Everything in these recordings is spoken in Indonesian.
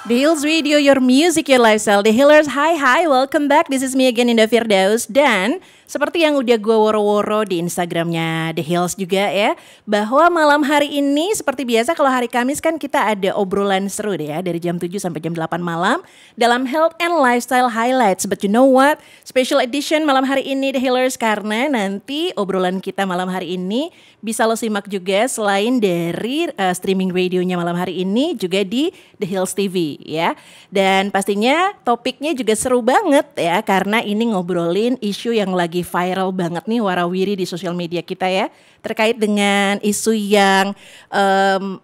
The Hills Radio, your music, your lifestyle. The Healers, hi, welcome back. This is me again, Indah Firdaus. Dan seperti yang udah gue woro-woro di Instagramnya The Hills juga ya, bahwa malam hari ini seperti biasa kalau hari Kamis kan kita ada obrolan seru deh ya, dari jam 7 sampai jam 8 malam dalam Health and Lifestyle Highlights. But you know what? Special edition malam hari ini The Healers, karena nanti obrolan kita malam hari ini bisa lo simak juga selain dari streaming radionya malam hari ini juga di The Hills TV ya. Dan pastinya topiknya juga seru banget ya, karena ini ngobrolin isu yang lagi viral banget nih warawiri di sosial media kita ya, terkait dengan isu yang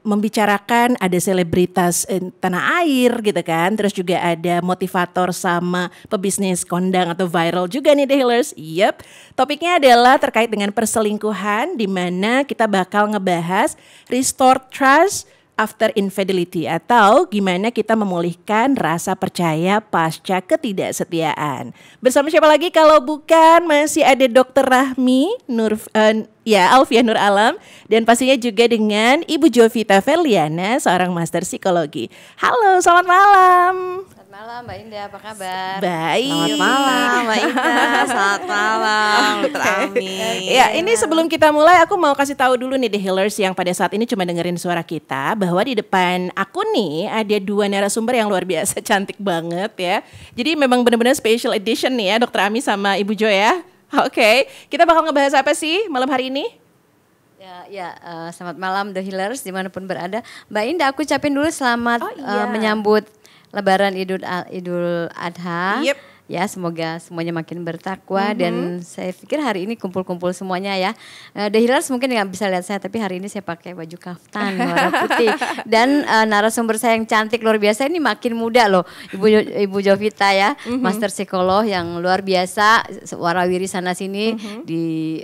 membicarakan ada selebritas tanah air gitu kan, terus juga ada motivator sama pebisnis kondang atau viral juga nih The Healers. Yep, topiknya adalah terkait dengan perselingkuhan, di mana kita bakal ngebahas restore trust after infidelity, atau gimana kita memulihkan rasa percaya pasca ketidaksetiaan. Bersama siapa lagi kalau bukan masih ada Dr. Rahmi Alfiah Nur Alam, dan pastinya juga dengan Ibu Jovita Feliana, seorang master psikologi. Halo, selamat malam. Selamat malam Mbak Indah, apa kabar? Baik. Selamat malam Mbak Indah, selamat malam Dr. Ami. Ya, ini sebelum kita mulai aku mau kasih tahu dulu nih The Healers yang pada saat ini cuma dengerin suara kita, bahwa di depan aku nih ada dua narasumber yang luar biasa cantik banget ya. Jadi memang benar-benar special edition nih ya, Dr. Ami sama Ibu Jo ya. Oke, kita bakal ngebahas apa sih malam hari ini? Selamat malam The Healers dimanapun berada. Mbak Indah, aku ucapin dulu selamat menyambut Lebaran Idul Adha. Yep. Ya, semoga semuanya makin bertakwa dan saya pikir hari ini kumpul-kumpul semuanya ya. The Healers mungkin nggak bisa lihat saya, tapi hari ini saya pakai baju kaftan warna putih dan narasumber saya yang cantik luar biasa ini makin muda loh, Ibu Jovita ya, master psikolog yang luar biasa, warawiri sana sini di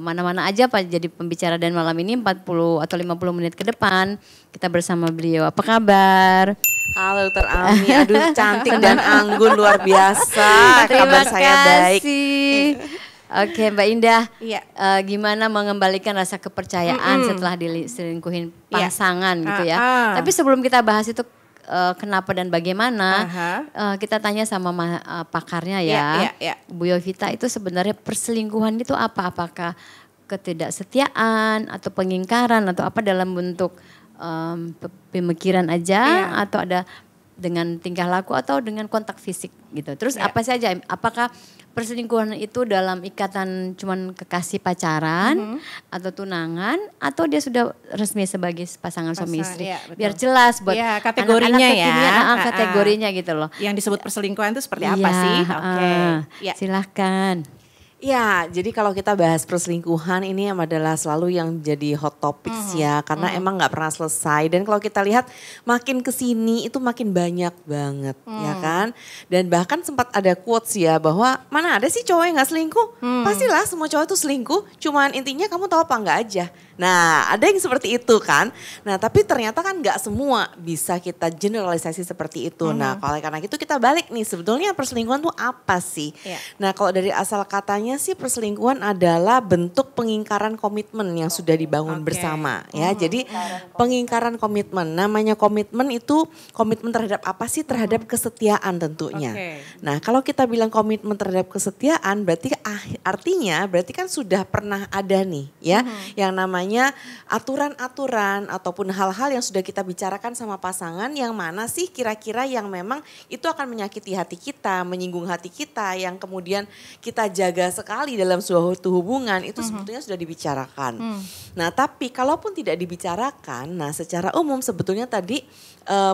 mana-mana aja Pak jadi pembicara, dan malam ini 40 atau 50 menit ke depan kita bersama beliau. Apa kabar? Halo Dr. Ami, aduh cantik dan anggun luar biasa. Terima Kabar saya baik. Oke Mbak Indah, Iya. Gimana mengembalikan rasa kepercayaan setelah diselingkuhin pasangan gitu ya. Tapi sebelum kita bahas itu kenapa dan bagaimana, kita tanya sama pakarnya ya. Bu Yovita, itu sebenarnya perselingkuhan itu apa? Apakah ketidaksetiaan atau pengingkaran atau apa dalam bentuk pemikiran aja atau ada dengan tingkah laku atau dengan kontak fisik gitu. Terus apa saja? Apakah perselingkuhan itu dalam ikatan cuman kekasih pacaran atau tunangan, atau dia sudah resmi sebagai pasangan suami istri? Biar jelas buat kategorinya anak-anak kategorinya gitu loh. Yang disebut perselingkuhan itu seperti apa sih? Oke. Silahkan. Ya, jadi kalau kita bahas perselingkuhan ini adalah selalu yang jadi hot topics ya, karena emang nggak pernah selesai. Dan kalau kita lihat makin kesini itu makin banyak banget ya kan. Dan bahkan sempat ada quotes ya, bahwa mana ada sih cowok yang nggak selingkuh? Pastilah semua cowok itu selingkuh, cuman intinya kamu tahu apa nggak aja. Nah, ada yang seperti itu kan. Nah, tapi ternyata kan nggak semua bisa kita generalisasi seperti itu. Nah, oleh karena itu kita balik nih, sebetulnya perselingkuhan itu apa sih? Nah, kalau dari asal katanya sih perselingkuhan adalah bentuk pengingkaran komitmen yang sudah dibangun bersama ya. Jadi pengingkaran komitmen, namanya komitmen itu komitmen terhadap apa sih? Terhadap kesetiaan tentunya. Nah, kalau kita bilang komitmen terhadap kesetiaan berarti artinya berarti kan sudah pernah ada nih ya yang namanya aturan-aturan ataupun hal-hal yang sudah kita bicarakan sama pasangan, yang mana sih kira-kira yang memang itu akan menyakiti hati kita, menyinggung hati kita, yang kemudian kita jaga sekali dalam suatu hubungan, itu sebetulnya sudah dibicarakan. Nah, tapi kalaupun tidak dibicarakan, nah secara umum sebetulnya tadi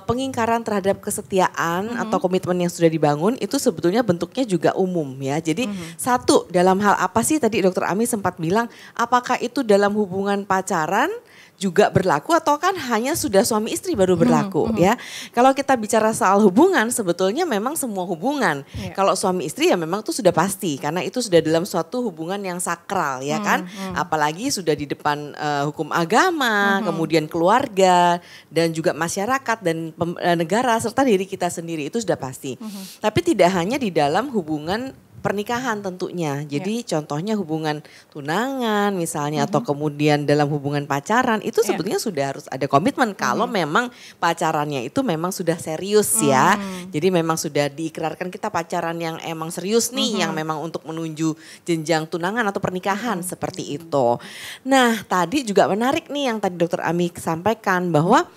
pengingkaran terhadap kesetiaan atau komitmen yang sudah dibangun itu sebetulnya bentuknya juga umum ya. Jadi satu, dalam hal apa sih tadi Dr. Ami sempat bilang, apakah itu dalam hubungan pacaran juga berlaku atau kan hanya sudah suami istri baru berlaku ya. Kalau kita bicara soal hubungan, sebetulnya memang semua hubungan. Kalau suami istri ya memang itu sudah pasti, karena itu sudah dalam suatu hubungan yang sakral ya kan. Apalagi sudah di depan hukum agama, kemudian keluarga dan juga masyarakat dan negara serta diri kita sendiri, itu sudah pasti. Tapi tidak hanya di dalam hubungan pernikahan tentunya. Jadi contohnya hubungan tunangan misalnya atau kemudian dalam hubungan pacaran itu sebetulnya sudah harus ada komitmen kalau memang pacarannya itu memang sudah serius ya. Jadi memang sudah diikrarkan kita pacaran yang emang serius nih, yang memang untuk menuju jenjang tunangan atau pernikahan seperti itu. Nah tadi juga menarik nih yang tadi Dokter Ami sampaikan bahwa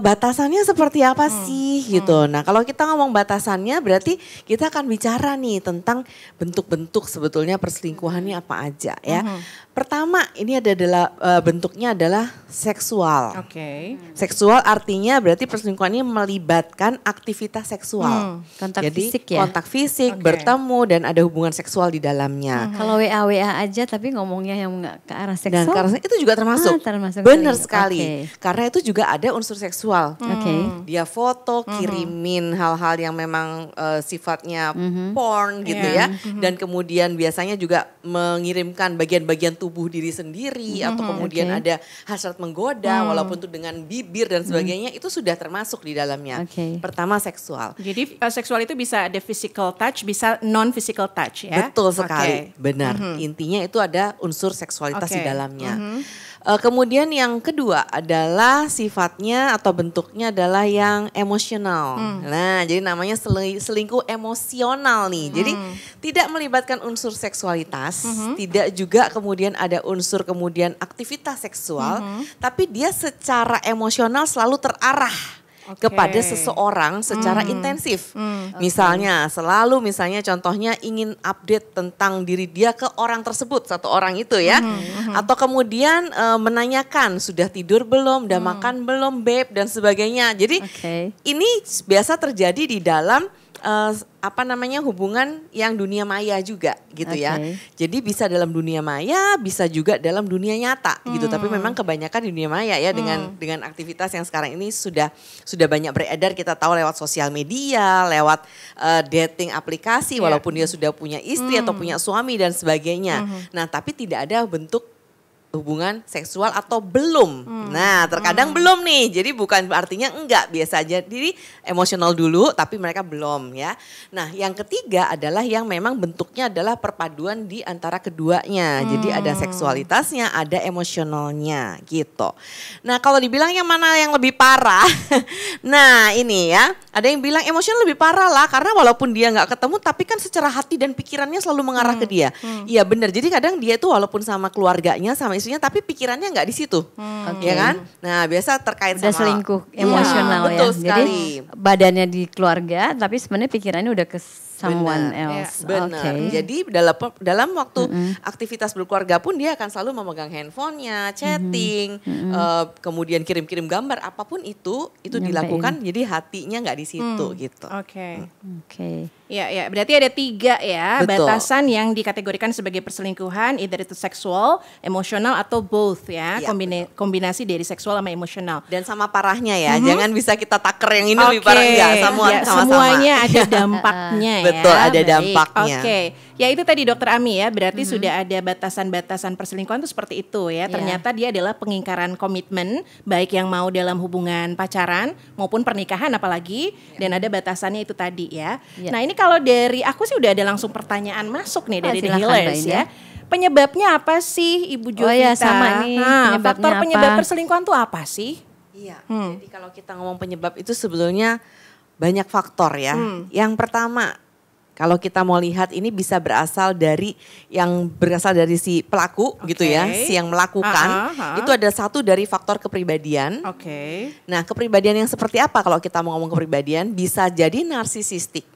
batasannya seperti apa sih gitu. Nah kalau kita ngomong batasannya berarti kita akan bicara nih tentang bentuk-bentuk sebetulnya perselingkuhannya apa aja ya. Pertama ini adalah bentuknya adalah seksual. Seksual artinya berarti perselingkuhan ini melibatkan aktivitas seksual. Kontak Jadi, fisik ya? kontak fisik, bertemu dan ada hubungan seksual di dalamnya. Kalau WA aja tapi ngomongnya yang nggak ke arah seksual. Dan karena itu juga termasuk. Termasuk Benar selingkuh. sekali. Karena itu juga ada unsur seksual. Dia foto, kirimin hal-hal yang memang sifatnya porn gitu ya. Dan kemudian biasanya juga mengirimkan bagian-bagian tubuh diri sendiri atau kemudian ada hasrat menggoda walaupun itu dengan bibir dan sebagainya itu sudah termasuk di dalamnya. Pertama seksual. Jadi seksual itu bisa ada physical touch, bisa non physical touch ya. Betul sekali, benar. Intinya itu ada unsur seksualitas di dalamnya. Kemudian yang kedua adalah sifatnya atau bentuknya adalah yang emosional. Nah, jadi namanya selingkuh emosional nih. Jadi tidak melibatkan unsur seksualitas, tidak juga kemudian ada unsur kemudian aktivitas seksual, tapi dia secara emosional selalu terarah kepada seseorang secara intensif. Misalnya misalnya contohnya ingin update tentang diri dia ke orang tersebut, satu orang itu ya. Atau kemudian menanyakan sudah tidur belum, udah makan belum babe dan sebagainya. Jadi ini biasa terjadi di dalam hubungan yang dunia maya juga gitu ya. Jadi bisa dalam dunia maya, bisa juga dalam dunia nyata gitu. Tapi memang kebanyakan di dunia maya ya dengan aktivitas yang sekarang ini sudah banyak beredar, kita tahu lewat sosial media, lewat dating aplikasi walaupun dia sudah punya istri atau punya suami dan sebagainya. Nah, tapi tidak ada bentuk hubungan seksual atau belum. Nah, terkadang belum nih. Jadi bukan artinya enggak, biasa aja. Jadi emosional dulu tapi mereka belum ya. Nah, yang ketiga adalah yang memang bentuknya adalah perpaduan di antara keduanya. Jadi ada seksualitasnya, ada emosionalnya gitu. Nah, kalau dibilang yang mana yang lebih parah? Nah, ini ya. Ada yang bilang emosional lebih parah lah karena walaupun dia enggak ketemu tapi kan secara hati dan pikirannya selalu mengarah ke dia. Iya benar. Jadi kadang dia itu walaupun sama keluarganya, sama istrinya tapi pikirannya nggak di situ, ya kan? Nah biasa terkait udah sama selingkuh emosional ya. Betul sekali. Jadi badannya di keluarga tapi sebenarnya pikirannya udah ke someone else. Benar. Jadi dalam waktu aktivitas berkeluarga pun dia akan selalu memegang handphonenya, chatting, kemudian kirim-kirim gambar, apapun itu dilakukan. Jadi hatinya nggak di situ gitu. Oke. Ya, berarti ada 3 ya. Betul. Batasan yang dikategorikan sebagai perselingkuhan, either itu seksual, emosional atau both ya. Kombinasi dari seksual sama emosional. Dan sama parahnya ya, jangan bisa kita taker yang ini lebih parah enggak, sama-sama. Semuanya ada dampaknya ya. Betul, ada dampaknya. Ya itu tadi Dokter Ami ya, berarti sudah ada batasan-batasan perselingkuhan itu seperti itu ya. Ternyata dia adalah pengingkaran komitmen, baik yang mau dalam hubungan pacaran maupun pernikahan apalagi. Dan ada batasannya itu tadi ya. Nah ini kalau dari aku sih udah ada langsung pertanyaan masuk nih dari The Healers ya. Penyebabnya apa sih Ibu Jovita? Oh ya sama nih, faktor penyebab perselingkuhan tuh apa sih? Iya, jadi kalau kita ngomong penyebab itu sebetulnya banyak faktor ya. Yang pertama, kalau kita mau lihat ini bisa berasal dari si pelaku gitu ya, si yang melakukan. Itu ada satu dari faktor kepribadian. Nah, kepribadian yang seperti apa kalau kita mau ngomong kepribadian? Bisa jadi narsisistik.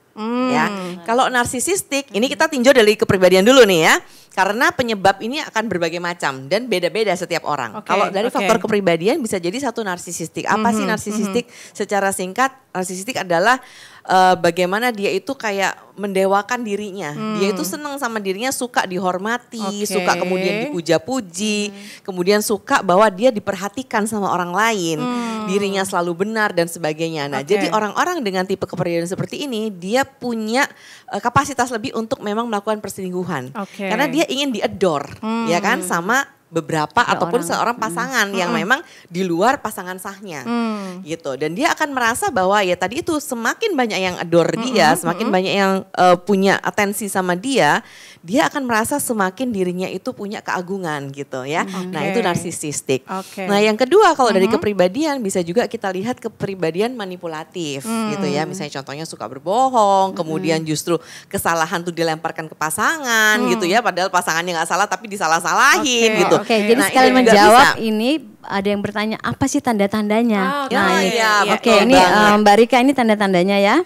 Ya, kalau narsisistik ini kita tinjau dari kepribadian dulu nih ya, karena penyebab ini akan berbagai macam dan beda-beda setiap orang. Kalau dari faktor kepribadian bisa jadi satu narsisistik. Apa sih narsisistik? Secara singkat, narsisistik adalah bagaimana dia itu kayak mendewakan dirinya. Dia itu senang sama dirinya, suka dihormati, suka kemudian dipuja-puji, kemudian suka bahwa dia diperhatikan sama orang lain, dirinya selalu benar dan sebagainya. Nah, jadi orang-orang dengan tipe kepribadian seperti ini, dia punya kapasitas lebih untuk memang melakukan perselingkuhan. Karena dia ingin diadore, ya kan, sama beberapa ataupun seorang pasangan yang memang di luar pasangan sahnya gitu. Dan dia akan merasa bahwa ya tadi itu semakin banyak yang adore dia, semakin banyak yang punya atensi sama dia akan merasa semakin dirinya itu punya keagungan gitu ya. Nah itu narsisistik. Nah yang kedua kalau dari kepribadian bisa juga kita lihat kepribadian manipulatif gitu ya. Misalnya contohnya suka berbohong, kemudian justru kesalahan tuh dilemparkan ke pasangan gitu ya. Padahal pasangannya nggak salah tapi disalah-salahin gitu. Oke, jadi sekali menjawab ini ada yang bertanya apa sih tanda-tandanya? Ini Mbak Rika ini tanda-tandanya ya.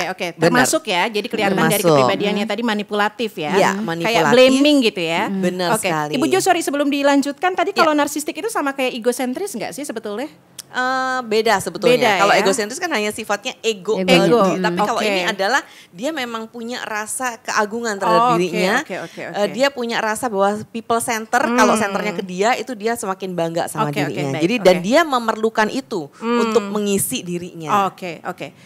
Oke. Termasuk ya, jadi kelihatan dari kepribadiannya tadi manipulatif ya. Kayak blaming gitu ya. Benar sekali. Ibu Jo, sorry sebelum dilanjutkan tadi kalau narsistik itu sama kayak egosentris nggak sih sebetulnya? Beda sebetulnya. Kalau ya? egosentris kan hanya sifatnya ego. Tapi kalau ini adalah dia memang punya rasa keagungan terhadap dirinya. Dia punya rasa bahwa people center, kalau centernya ke dia itu dia semakin bangga sama dirinya. Jadi dan dia memerlukan itu untuk mengisi dirinya. Oke.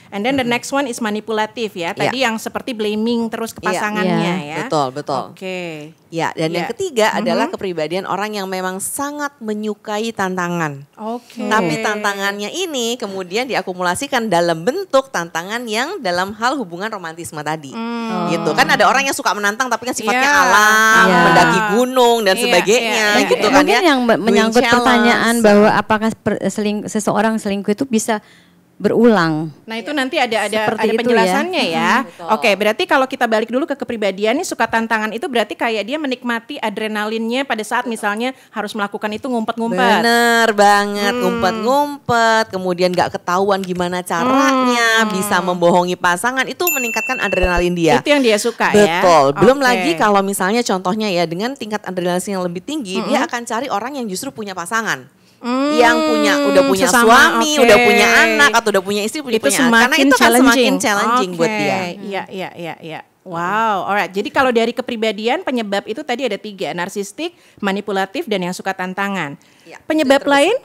And then the next one is manipulatif ya. Tadi yang seperti blaming terus ke pasangannya ya. Betul. Oke. Ya, dan yang ketiga adalah kepribadian orang yang memang sangat menyukai tantangan. Tapi tantangannya ini kemudian diakumulasikan dalam bentuk tantangan yang dalam hal hubungan romantisme tadi. Gitu. Kan ada orang yang suka menantang tapi kan sifatnya alam, mendaki gunung dan sebagainya gitu kan ya. Mungkin yang menyangkut pertanyaan bahwa apakah seseorang selingkuh itu bisa berulang. Nah itu nanti ada penjelasannya ya. Oke, berarti kalau kita balik dulu ke kepribadian nih, suka tantangan itu berarti kayak dia menikmati adrenalinnya pada saat misalnya harus melakukan itu ngumpet-ngumpet. Bener banget, ngumpet-ngumpet, kemudian gak ketahuan gimana caranya, bisa membohongi pasangan, itu meningkatkan adrenalin dia. Itu yang dia suka ya. Betul, belum lagi kalau misalnya contohnya ya dengan tingkat adrenalin yang lebih tinggi, dia akan cari orang yang justru punya pasangan. Yang udah punya suami, udah punya anak atau udah punya istri, punya anak, karena itu kan semakin challenging buat dia. Iya. Wow, alright. Jadi kalau dari kepribadian penyebab itu tadi ada 3, narsistik, manipulatif, dan yang suka tantangan. Penyebab lain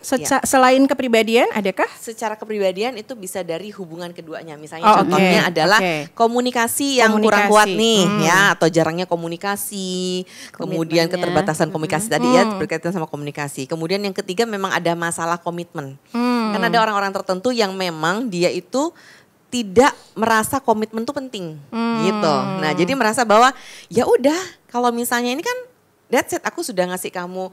selain kepribadian adakah? Secara kepribadian itu bisa dari hubungan keduanya. Misalnya contohnya adalah komunikasi yang kurang kuat nih ya, atau jarangnya komunikasi, kemudian keterbatasan komunikasi tadi ya berkaitan sama komunikasi. Kemudian yang ketiga memang ada masalah komitmen. Karena ada orang-orang tertentu yang memang dia itu tidak merasa komitmen itu penting gitu. Nah, jadi merasa bahwa ya udah kalau misalnya ini kan that's it, aku sudah ngasih kamu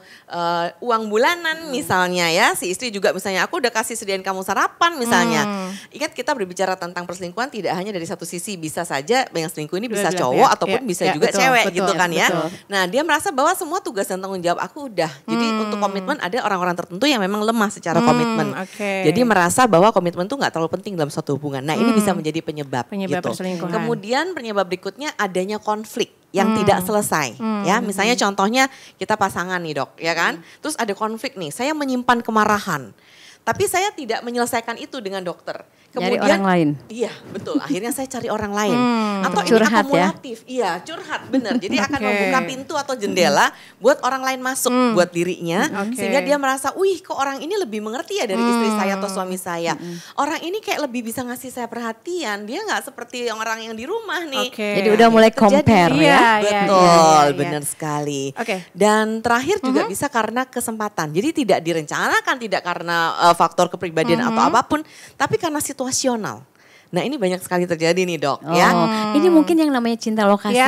uang bulanan misalnya ya. Si istri juga misalnya aku udah kasih sediain kamu sarapan misalnya. Ingat kita berbicara tentang perselingkuhan tidak hanya dari satu sisi. Bisa saja yang selingkuh ini bisa cowok ataupun bisa juga cewek gitu kan ya. Nah dia merasa bahwa semua tugas dan tanggung jawab aku udah. Jadi untuk komitmen ada orang-orang tertentu yang memang lemah secara komitmen. Jadi merasa bahwa komitmen tuh gak terlalu penting dalam suatu hubungan. Nah ini bisa menjadi penyebab gitu. Perselingkuhan. Kemudian penyebab berikutnya adanya konflik yang tidak selesai ya. Misalnya contohnya kita pasangan nih dok ya kan. Terus ada konflik nih, saya menyimpan kemarahan. Tapi saya tidak menyelesaikan itu dengan dokter. Kemudian orang lain. Iya betul, akhirnya saya cari orang lain. Atau ini curhat akumulatif. Iya curhat benar. Jadi akan membuka pintu atau jendela buat orang lain masuk buat dirinya. Sehingga dia merasa, wih kok orang ini lebih mengerti ya dari istri saya atau suami saya. Orang ini kayak lebih bisa ngasih saya perhatian. Dia gak seperti orang yang di rumah nih. Jadi udah mulai compare ya. Betul, benar sekali. Dan terakhir juga bisa karena kesempatan. Jadi tidak direncanakan, tidak karena faktor kepribadian atau apapun. Tapi karena situasional. Nah ini banyak sekali terjadi nih dok ya. Ini mungkin yang namanya cinta lokasi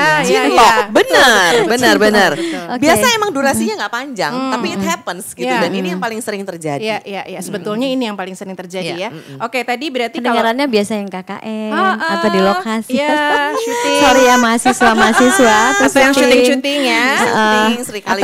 benar. Biasa emang durasinya gak panjang tapi it happens gitu dan ini yang paling sering terjadi. Iya. Sebetulnya ini yang paling sering terjadi ya. Oke tadi berarti kedengarannya biasa yang KKN atau di lokasi. Syuting. Sorry ya mahasiswa terus yang syuting ya. Syuting seringkali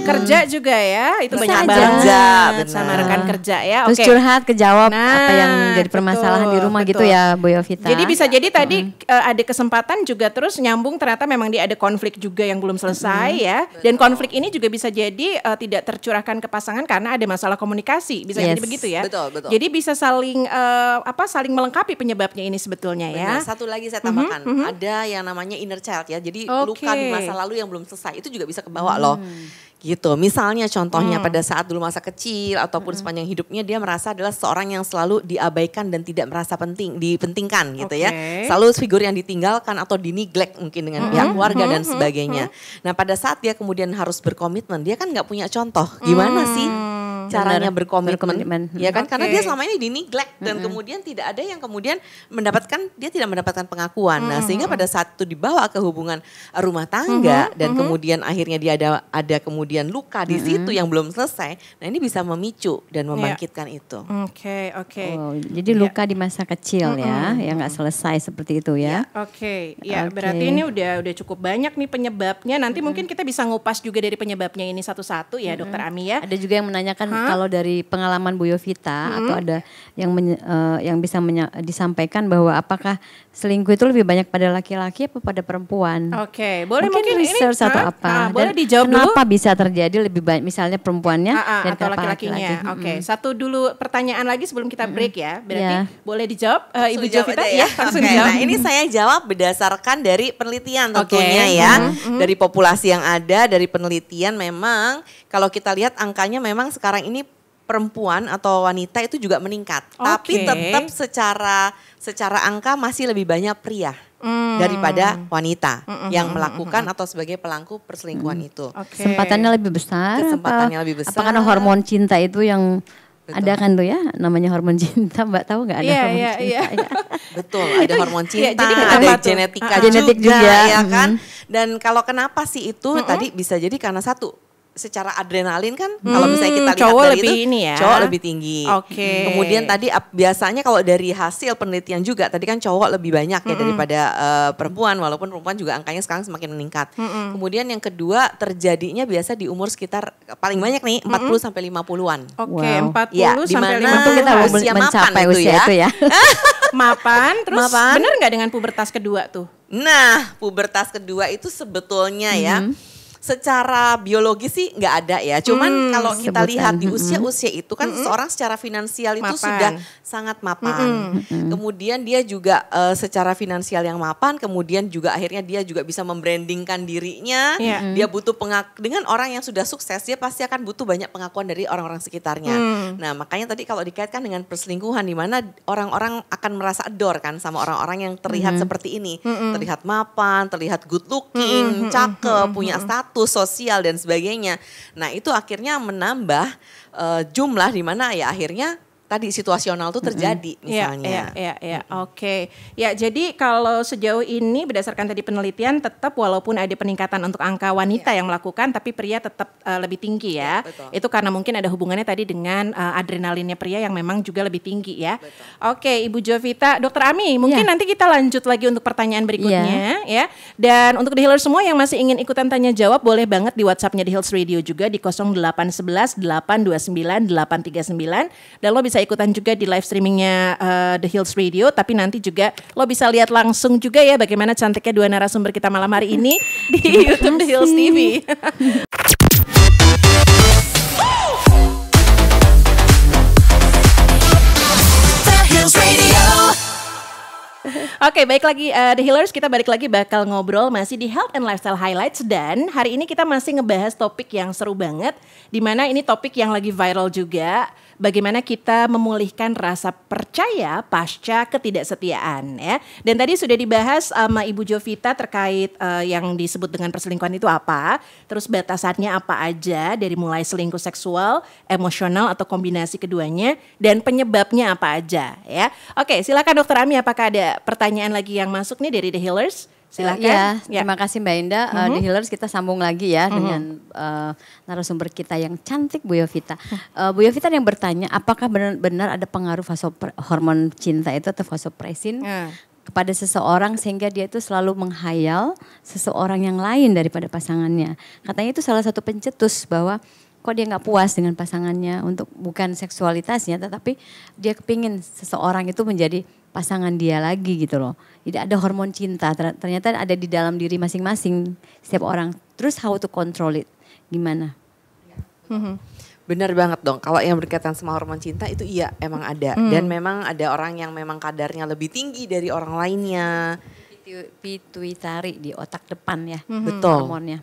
kerja juga ya. Itu banyak banget sama rekan kerja ya. Terus curhat kejawab apa yang jadi permasalahan di rumah gitu ya Bu Yovita. Jadi bisa jadi tadi ada kesempatan juga terus nyambung ternyata memang dia ada konflik juga yang belum selesai ya. Dan konflik ini juga bisa jadi tidak tercurahkan ke pasangan karena ada masalah komunikasi. Bisa jadi begitu ya. Betul. Jadi bisa saling saling melengkapi penyebabnya ini sebetulnya ya. Satu lagi saya tambahkan, ada yang namanya inner child ya. Jadi luka di masa lalu yang belum selesai itu juga bisa kebawa loh. Gitu. Misalnya contohnya pada saat dulu masa kecil ataupun sepanjang hidupnya dia merasa adalah seorang yang selalu diabaikan dan tidak merasa dipentingkan gitu ya. Selalu figur yang ditinggalkan atau dineglect mungkin dengan pihak keluarga dan sebagainya. Nah pada saat dia kemudian harus berkomitmen, dia kan nggak punya contoh. Gimana sih caranya berkomitmen? Ya kan karena dia selama ini dineglect dan kemudian tidak ada yang kemudian dia tidak mendapatkan pengakuan. Nah sehingga pada saat itu dibawa ke hubungan rumah tangga dan kemudian akhirnya dia ada kemudian luka di situ yang belum selesai. Nah ini bisa memicu dan membangkitkan itu. Oke. Oh, jadi luka di masa kecil ya, yang nggak selesai seperti itu ya. Oke. Berarti ini udah cukup banyak nih penyebabnya. Nanti mungkin kita bisa ngupas juga dari penyebabnya ini satu-satu ya, Dokter Ami ya. Ada juga yang menanyakan kalau dari pengalaman Bu Yovita atau ada yang bisa disampaikan bahwa apakah selingkuh itu lebih banyak pada laki-laki apa pada perempuan? Oke, boleh mungkin research ini, atau apa? Boleh dijawab dulu. Kenapa bisa terjadi lebih banyak misalnya perempuannya dan atau laki-lakinya? Oke, satu dulu pertanyaan lagi sebelum kita break ya. Berarti boleh dijawab Ibu Jovita ya? Langsung jawab. Nah ini saya jawab berdasarkan dari penelitian tentunya ya. Dari populasi yang ada, dari penelitian memang kalau kita lihat angkanya memang sekarang ini perempuan atau wanita itu juga meningkat. Tapi tetap secara angka masih lebih banyak pria daripada wanita yang melakukan atau sebagai pelaku perselingkuhan itu. Kesempatannya lebih besar. Lebih besar. Apa karena hormon cinta itu yang ada kan tuh ya, namanya hormon cinta, Mbak tahu nggak ada hormon cinta? Iya. Betul, ada hormon cinta, jadi ada genetika juga ya kan. Dan kalau kenapa sih itu tadi bisa jadi karena satu, secara adrenalin kan kalau misalnya kita lihat cowok dari lebih itu ini ya. Cowok lebih tinggi. Kemudian tadi biasanya kalau dari hasil penelitian juga tadi kan cowok lebih banyak ya daripada perempuan, walaupun perempuan juga angkanya sekarang semakin meningkat. Kemudian yang kedua terjadinya biasa di umur sekitar paling banyak nih 40 sampai 50-an. 40 ya, sampai 50 kita usia mencapai mapan usia itu ya. Mapan, terus benar nggak dengan pubertas kedua tuh? Nah, pubertas kedua itu sebetulnya ya secara biologis sih nggak ada ya. Cuman kalau kita lihat di usia-usia itu kan seseorang secara finansial itu sudah sangat mapan. Kemudian dia juga secara finansial yang mapan, kemudian juga akhirnya dia juga bisa membrandingkan dirinya. Dia butuh dengan orang yang sudah sukses, dia pasti akan butuh banyak pengakuan dari orang-orang sekitarnya. Nah makanya tadi kalau dikaitkan dengan perselingkuhan di mana orang-orang akan merasa adore kan sama orang-orang yang terlihat seperti ini. Terlihat mapan, terlihat good looking, cakep, punya status sosial dan sebagainya. Nah itu akhirnya menambah jumlah di mana ya akhirnya tadi situasional itu terjadi misalnya. Oke. Ya jadi kalau sejauh ini berdasarkan tadi penelitian tetap walaupun ada peningkatan untuk angka wanita yang melakukan tapi pria tetap lebih tinggi ya. Itu karena mungkin ada hubungannya tadi dengan adrenalinnya pria yang memang juga lebih tinggi ya. Oke, Ibu Jovita, Dokter Ami, mungkin nanti kita lanjut lagi untuk pertanyaan berikutnya ya. Dan untuk The Healers semua yang masih ingin ikutan tanya jawab boleh banget di WhatsApp-nya The Healers Radio juga di 0811 829 839 dan lo bisa ikutan juga di live streamingnya The Healers Radio, tapi nanti juga lo bisa lihat langsung juga ya bagaimana cantiknya dua narasumber kita malam hari ini di YouTube The Healers TV. Oke, baik lagi The Healers, kita balik lagi bakal ngobrol masih di Health and Lifestyle Highlights dan hari ini kita masih ngebahas topik yang seru banget di mana ini topik yang lagi viral juga, bagaimana kita memulihkan rasa percaya pasca ketidaksetiaan ya. Dan tadi sudah dibahas sama Ibu Jovita terkait yang disebut dengan perselingkuhan itu apa, terus batasannya apa aja dari mulai selingkuh seksual, emosional atau kombinasi keduanya dan penyebabnya apa aja ya. Oke, silakan Dokter Ami, apakah ada pertanyaan lagi yang masuk nih dari The Healers? Silakan. Terima kasih Mbak Indah. The Healers, kita sambung lagi ya dengan narasumber kita yang cantik, Bu Yovita. Bu Yovita yang bertanya, apakah benar-benar ada pengaruh hormon cinta itu atau vasopressin kepada seseorang sehingga dia itu selalu menghayal seseorang yang lain daripada pasangannya. Katanya itu salah satu pencetus bahwa kok dia nggak puas dengan pasangannya untuk bukan seksualitasnya, tetapi dia kepingin seseorang itu menjadi pasangan dia lagi gitu loh. Jadi ada hormon cinta, ternyata ada di dalam diri masing-masing setiap orang. Terus how to control it, gimana? Benar banget dong, kalau yang berkaitan sama hormon cinta itu iya emang ada. Dan memang ada orang yang memang kadarnya lebih tinggi dari orang lainnya. Pituitari di otak depan ya, betul. hormonnya.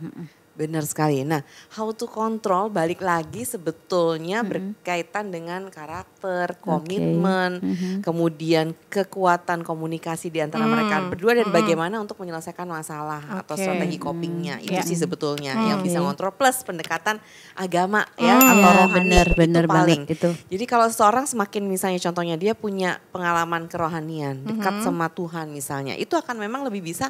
Benar sekali. Nah, how to control balik lagi sebetulnya berkaitan dengan karakter, komitmen, kemudian kekuatan komunikasi di antara mereka berdua dan bagaimana untuk menyelesaikan masalah atau strategi copingnya. Itu sih sebetulnya yang bisa ngontrol, plus pendekatan agama ya atau rohani. Benar paling. banget itu. Jadi kalau seorang semakin misalnya contohnya dia punya pengalaman kerohanian, dekat sama Tuhan misalnya, itu akan memang lebih bisa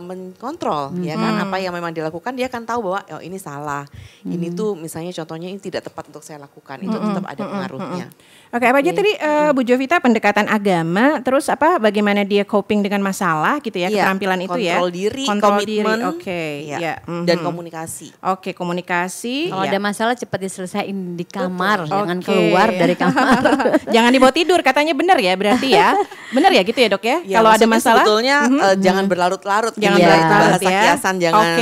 mengontrol ya kan apa yang memang dilakukan, dia akan tahu bahwa oh ini salah, ini tuh misalnya contohnya ini tidak tepat untuk saya lakukan, itu tetap ada pengaruhnya. Oke, apa aja tadi Bu Jovita, pendekatan agama, terus apa bagaimana dia coping dengan masalah gitu ya, keterampilan itu ya. Kontrol diri, komitmen, dan komunikasi. Oke, komunikasi. Kalau ada masalah cepat diselesaikan di kamar, jangan keluar dari kamar. Jangan dibawa tidur, katanya benar ya berarti ya. Benar ya gitu ya Dok ya? Ya, kalau ada masalah sebetulnya jangan berlarut-larut, jangan berlarut-larut bahasa kiasan, jangan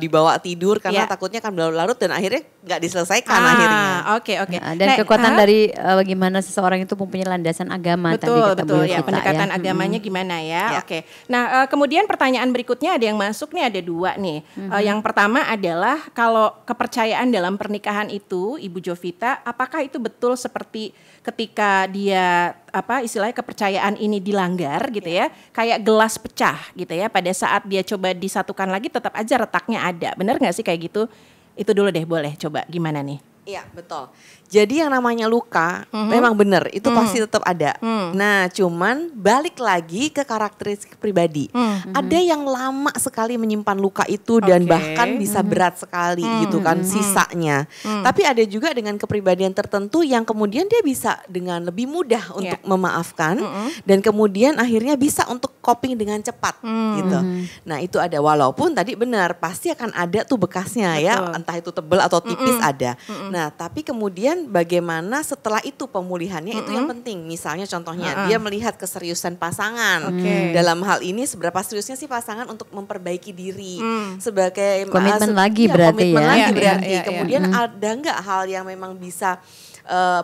dibawa tidur karena takutnya akan berlarut-larut dan akhirnya nggak diselesaikan akhirnya. Oke. Nah, dan kekuatan dari bagaimana seseorang itu mempunyai landasan agama tadi kata Bu ya, Jovita, pendekatan agamanya gimana ya. Oke. Nah, kemudian pertanyaan berikutnya ada yang masuk nih, ada 2 nih. Yang pertama adalah kalau kepercayaan dalam pernikahan itu Ibu Jovita, apakah itu betul seperti ketika dia istilahnya kepercayaan ini dilanggar gitu ya, kayak gelas pecah gitu ya, pada saat dia coba disatukan lagi tetap aja retaknya ada. Benar nggak sih kayak gitu? Itu dulu deh, boleh coba gimana nih? Iya betul. Jadi yang namanya luka memang benar itu pasti tetap ada. Nah cuman balik lagi ke karakteristik pribadi. Ada yang lama sekali menyimpan luka itu dan bahkan bisa berat sekali gitu kan sisanya. Tapi ada juga dengan kepribadian tertentu yang kemudian dia bisa dengan lebih mudah untuk memaafkan dan kemudian akhirnya bisa untuk coping dengan cepat gitu. Nah itu ada, walaupun tadi benar pasti akan ada tuh bekasnya ya, entah itu tebal atau tipis ada. Nah tapi kemudian bagaimana setelah itu pemulihannya itu yang penting. Misalnya contohnya dia melihat keseriusan pasangan. Dalam hal ini seberapa seriusnya sih pasangan untuk memperbaiki diri sebagai komitmen lagi berarti komitmen ya. lagi berarti. Kemudian ada nggak hal yang memang bisa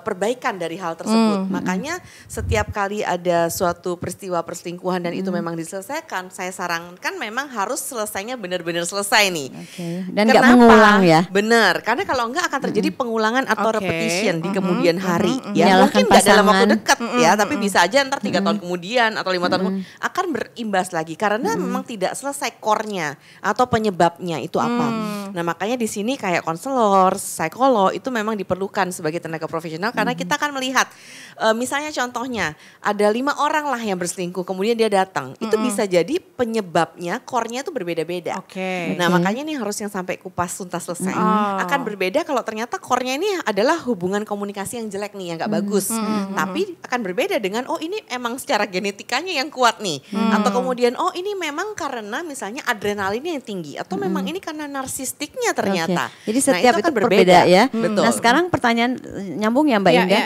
perbaikan dari hal tersebut. Makanya setiap kali ada suatu peristiwa perselingkuhan dan itu memang diselesaikan, saya sarankan memang harus selesainya benar-benar selesai nih. Dan nggak mengulang ya. Benar, karena kalau enggak akan terjadi pengulangan atau repetition di kemudian hari. Ya Menyalahkan mungkin nggak dalam waktu pasangan. dekat ya, tapi bisa aja ntar 3 tahun kemudian atau 5 tahun kemudian akan berimbas lagi karena memang tidak selesai core-nya atau penyebabnya itu apa. Nah makanya di sini kayak konselor, psikolog itu memang diperlukan sebagai tenaga profesional karena kita akan melihat misalnya contohnya ada 5 orang lah yang berselingkuh kemudian dia datang, itu bisa jadi penyebabnya core-nya itu berbeda-beda. Nah makanya ini harus yang sampai kupas tuntas selesai. Akan berbeda kalau ternyata core-nya ini adalah hubungan komunikasi yang jelek nih, yang gak bagus. Tapi akan berbeda dengan oh ini emang secara genetikanya yang kuat nih, atau kemudian oh ini memang karena misalnya adrenalinnya yang tinggi, atau memang ini karena narsistiknya ternyata. Jadi setiap itu berbeda ya. Betul. Nah sekarang pertanyaan nyambung ya Mbak Indah.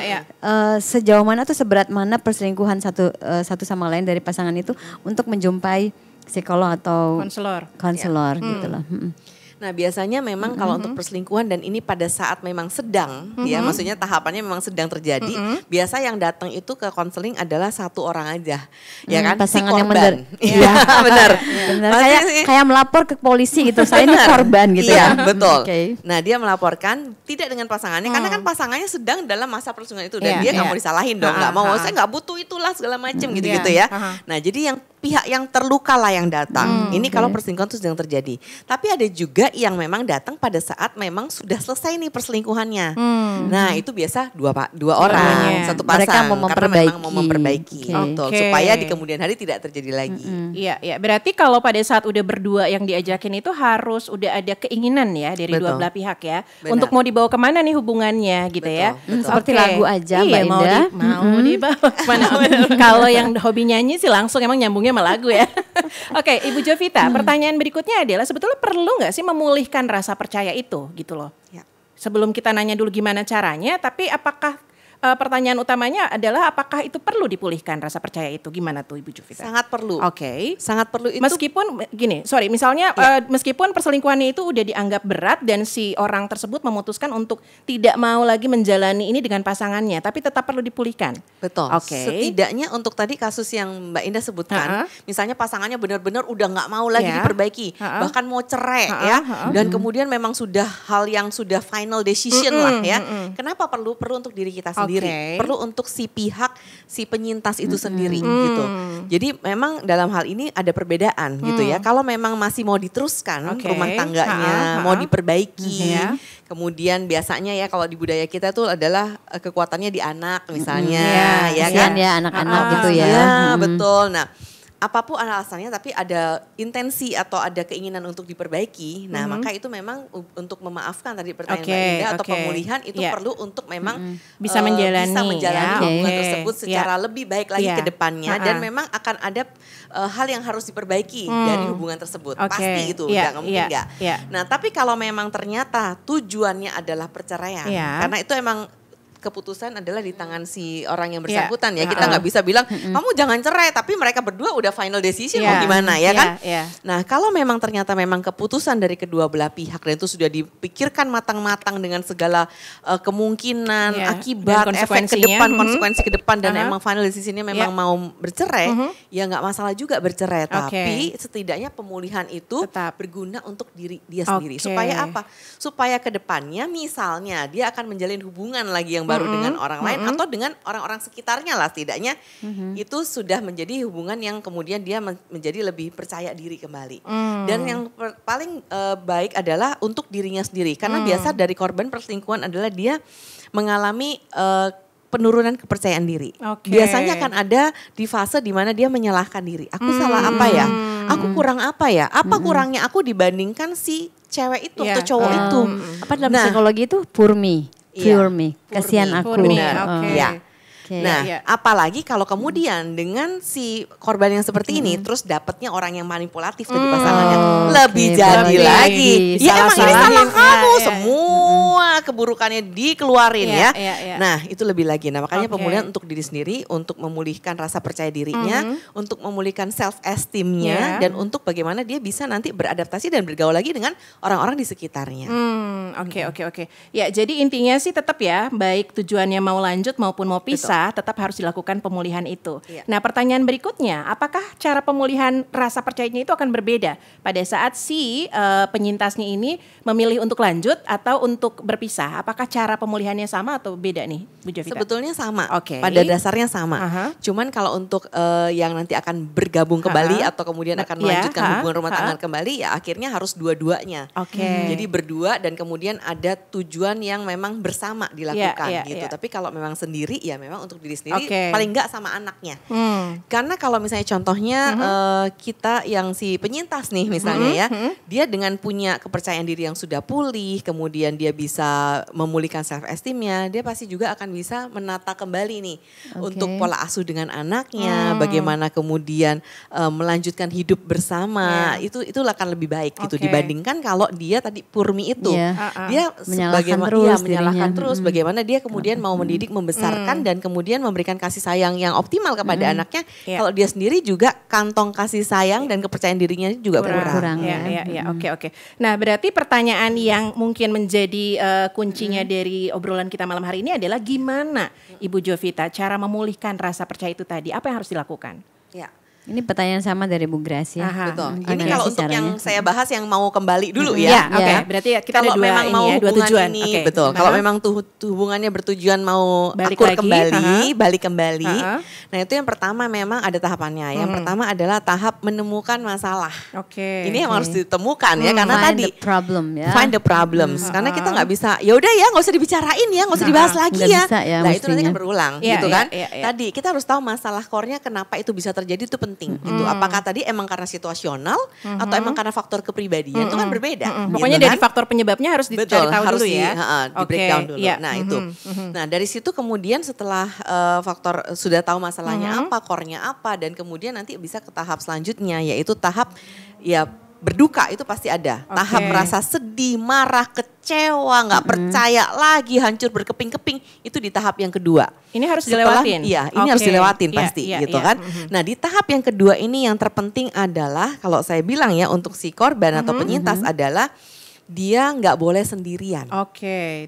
Sejauh mana atau seberat mana perselingkuhan satu sama lain dari pasangan itu untuk menjumpai psikolog atau konselor gitu loh. Nah biasanya memang kalau untuk perselingkuhan dan ini pada saat memang sedang ya, maksudnya tahapannya memang sedang terjadi, biasa yang datang itu ke konseling adalah 1 orang aja, ya kan, pasangan si korban. Iya benar. Kayak melapor ke polisi gitu, saya ini korban gitu ya. Betul. Nah dia melaporkan tidak dengan pasangannya karena kan pasangannya sedang dalam masa perselingkuhan itu dan dia nggak mau disalahin dong, nggak mau, saya nggak butuh itulah segala macam gitu-gitu ya. Nah jadi yang pihak yang terluka lah yang datang. Ini kalau perselingkuhan itu sedang terjadi. Tapi ada juga yang memang datang pada saat memang sudah selesai nih perselingkuhannya. Nah itu biasa dua orang, satu pasang. Mereka mau karena memang mau memperbaiki. Betul, supaya di kemudian hari tidak terjadi lagi. Iya. Berarti kalau pada saat udah berdua yang diajakin itu harus udah ada keinginan ya dari dua belah pihak ya. Benar. Untuk mau dibawa kemana nih hubungannya gitu ya. Seperti lagu aja Mbak Indah. Mau dibawa kemana. Kalau yang hobi nyanyi sih langsung emang nyambungnya sama lagu ya. Oke, Ibu Jovita, pertanyaan berikutnya adalah sebetulnya perlu nggak sih memulihkan rasa percaya itu gitu loh? Ya. Sebelum kita nanya dulu gimana caranya, tapi apakah pertanyaan utamanya adalah apakah itu perlu dipulihkan rasa percaya itu? Gimana tuh Ibu Jovita? Sangat perlu. Oke. Sangat perlu itu. Meskipun gini, misalnya meskipun perselingkuhannya itu udah dianggap berat dan si orang tersebut memutuskan untuk tidak mau lagi menjalani ini dengan pasangannya, tapi tetap perlu dipulihkan. Betul. Oke. Setidaknya untuk tadi kasus yang Mbak Indah sebutkan, misalnya pasangannya benar-benar udah nggak mau lagi diperbaiki, bahkan mau cerai ya, dan kemudian memang sudah hal yang sudah final decision lah ya. Kenapa perlu untuk diri kita sendiri, perlu untuk si pihak si penyintas itu sendiri gitu. Jadi memang dalam hal ini ada perbedaan gitu ya. Kalau memang masih mau diteruskan rumah tangganya, mau diperbaiki, kemudian biasanya ya kalau di budaya kita tuh adalah kekuatannya di anak misalnya, ya kan? Ya anak-anak gitu ya. Ya betul. Nah, apapun alasannya tapi ada intensi atau ada keinginan untuk diperbaiki. Nah, maka itu memang untuk memaafkan tadi pertanyaan Mbak Indah atau pemulihan itu perlu untuk memang bisa menjalani hubungan tersebut secara lebih baik lagi ke depannya dan memang akan ada hal yang harus diperbaiki dari hubungan tersebut. Pasti itu, nggak mungkin nggak. Nah, tapi kalau memang ternyata tujuannya adalah perceraian, karena itu emang keputusan adalah di tangan si orang yang bersangkutan ya. Kita nggak bisa bilang kamu jangan cerai, tapi mereka berdua udah final decision mau gimana ya kan. Nah kalau memang ternyata memang keputusan dari kedua belah pihak dan itu sudah dipikirkan matang-matang dengan segala kemungkinan, akibat, efek ke depan, konsekuensi ke depan dan emang final decisionnya memang mau bercerai, ya nggak masalah juga bercerai. Tapi setidaknya pemulihan itu tetap berguna untuk diri dia sendiri. Supaya apa? Supaya ke depannya misalnya dia akan menjalin hubungan lagi yang baru dengan orang lain atau dengan orang-orang sekitarnya lah, setidaknya itu sudah menjadi hubungan yang kemudian dia menjadi lebih percaya diri kembali. Dan yang paling baik adalah untuk dirinya sendiri, karena biasa dari korban perselingkuhan adalah dia mengalami penurunan kepercayaan diri. Biasanya kan ada di fase di mana dia menyalahkan diri. Aku salah apa ya? Aku kurang apa ya? Apa kurangnya aku dibandingkan si cewek itu atau cowok itu? Apa dalam psikologi itu purmi? Kasihan aku. Apalagi kalau kemudian dengan si korban yang seperti ini terus dapatnya orang yang manipulatif tadi pasangannya lebih jadi lagi. Ya emang ini salah kamu, semua keburukannya dikeluarin ya. Nah itu lebih lagi. Nah makanya pemulihan untuk diri sendiri, untuk memulihkan rasa percaya dirinya, untuk memulihkan self esteemnya dan untuk bagaimana dia bisa nanti beradaptasi dan bergaul lagi dengan orang-orang di sekitarnya. Oke. Ya jadi intinya sih tetap ya, baik tujuannya mau lanjut maupun mau pisah, tetap harus dilakukan pemulihan itu. Nah pertanyaan berikutnya, apakah cara pemulihan rasa percayanya itu akan berbeda pada saat si penyintasnya ini memilih untuk lanjut atau untuk berpisah? Apakah cara pemulihannya sama atau beda nih Bu Jovita? Sebetulnya sama, pada dasarnya sama. Cuman kalau untuk yang nanti akan bergabung kembali atau kemudian akan melanjutkan hubungan rumah tangga kembali, ya akhirnya harus dua-duanya. Jadi berdua dan kemudian ada tujuan yang memang bersama dilakukan gitu. Tapi kalau memang sendiri ya memang untuk diri sendiri, paling enggak sama anaknya. Karena kalau misalnya contohnya kita yang si penyintas nih misalnya ya, dia dengan punya kepercayaan diri yang sudah pulih, kemudian dia bisa memulihkan self esteemnya, dia pasti juga akan bisa menata kembali nih untuk pola asuh dengan anaknya, bagaimana kemudian melanjutkan hidup bersama, itu akan lebih baik gitu dibandingkan kalau dia tadi purmi itu, dia menyalahkan terus bagaimana dia kemudian mau mendidik, membesarkan dan kemudian memberikan kasih sayang yang optimal kepada anaknya. Kalau dia sendiri juga kantong kasih sayang dan kepercayaan dirinya juga kurang. Oke. Nah, berarti pertanyaan yang mungkin menjadi kuncinya dari obrolan kita malam hari ini adalah gimana Ibu Jovita cara memulihkan rasa percaya itu tadi? Apa yang harus dilakukan? Ini pertanyaan sama dari Bu Gracia. Betul. Ini kalau untuk yang saya bahas yang mau kembali dulu ya. Berarti kita kalau ada memang mau dua tujuan. Ini, betul. Kalau memang hubungannya bertujuan mau akur kembali, balik kembali. Nah itu yang pertama memang ada tahapannya. Yang pertama adalah tahap menemukan masalah. Ini yang harus ditemukan ya, karena tadi find the problems. Karena kita nggak bisa, ya udah ya nggak usah dibicarain ya, nggak usah dibahas lagi ya. Nah itu nanti kan berulang gitu kan. Tadi kita harus tahu masalah core-nya kenapa itu bisa terjadi, itu penting gitu. Apakah tadi emang karena situasional atau emang karena faktor kepribadian, itu kan berbeda. Pokoknya gitu dari faktor penyebabnya harus dicari tahu dulu ya. Di breakdown dulu. Nah itu. Nah dari situ kemudian setelah faktor sudah tahu masalahnya apa, core-nya apa, dan kemudian nanti bisa ke tahap selanjutnya, yaitu tahap ya berduka itu pasti ada. Tahap merasa sedih, marah, kecewa, nggak percaya lagi, hancur berkeping-keping, itu di tahap yang kedua. Ini harus dilewatin? Iya, ini harus dilewatin pasti gitu kan. Nah di tahap yang kedua ini yang terpenting adalah, kalau saya bilang ya untuk si korban atau penyintas adalah, dia nggak boleh sendirian.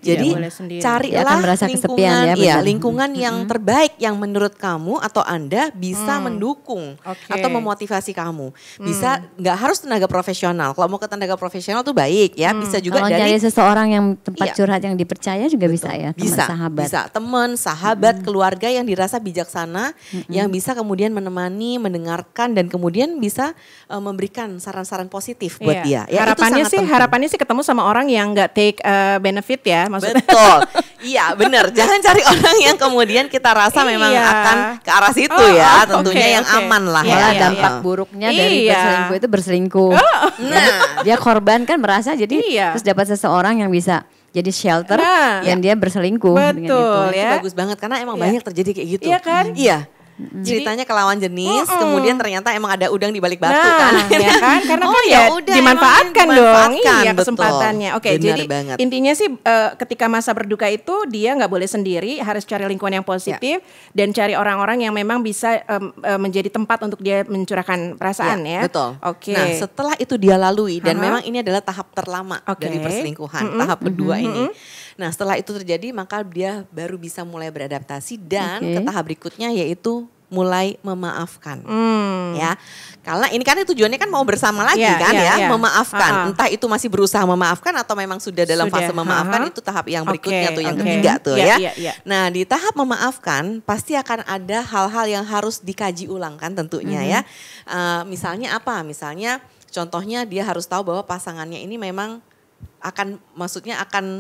Jadi boleh sendirian. carilah lingkungan yang terbaik yang menurut kamu atau Anda bisa mendukung atau memotivasi kamu. Bisa nggak harus tenaga profesional. Kalau mau ke tenaga profesional tuh baik ya. Bisa juga kalau dari seseorang yang tempat curhat yang dipercaya juga bisa ya. Bisa, sahabat. Bisa teman, sahabat, keluarga yang dirasa bijaksana, yang bisa kemudian menemani, mendengarkan dan kemudian bisa memberikan saran-saran positif buat dia. Ya, harapannya sih ketemu sama orang yang nggak take benefit ya maksudnya. Betul, iya benar. Jangan cari orang yang kemudian kita rasa memang akan ke arah situ ya. Tentunya yang aman lah. Dampak buruknya dari berselingkuh itu berselingkuh. Nah, dia korban kan merasa jadi terus dapat seseorang yang bisa jadi shelter yang dia berselingkuh. Betul ya. Itu bagus banget karena emang banyak terjadi kayak gitu. Iya kan? Iya. Ceritanya ke lawan jenis, kemudian ternyata emang ada udang di balik batu kan. Ya kan? Karena dimanfaatkan dong kesempatannya. Jadi banget. Intinya sih ketika masa berduka itu dia nggak boleh sendiri, harus cari lingkungan yang positif dan cari orang-orang yang memang bisa menjadi tempat untuk dia mencurahkan perasaan ya. Betul. Nah setelah itu dia lalui dan memang ini adalah tahap terlama dari perselingkuhan, tahap kedua ini. Nah setelah itu terjadi maka dia baru bisa mulai beradaptasi dan ke tahap berikutnya yaitu mulai memaafkan. Ya, karena ini kan tujuannya kan mau bersama lagi memaafkan. Entah itu masih berusaha memaafkan atau memang sudah dalam fase memaafkan, itu tahap yang berikutnya tuh yang ketiga tuh ya. Nah di tahap memaafkan pasti akan ada hal-hal yang harus dikaji ulang kan tentunya ya. Misalnya apa? Misalnya contohnya dia harus tahu bahwa pasangannya ini memang akan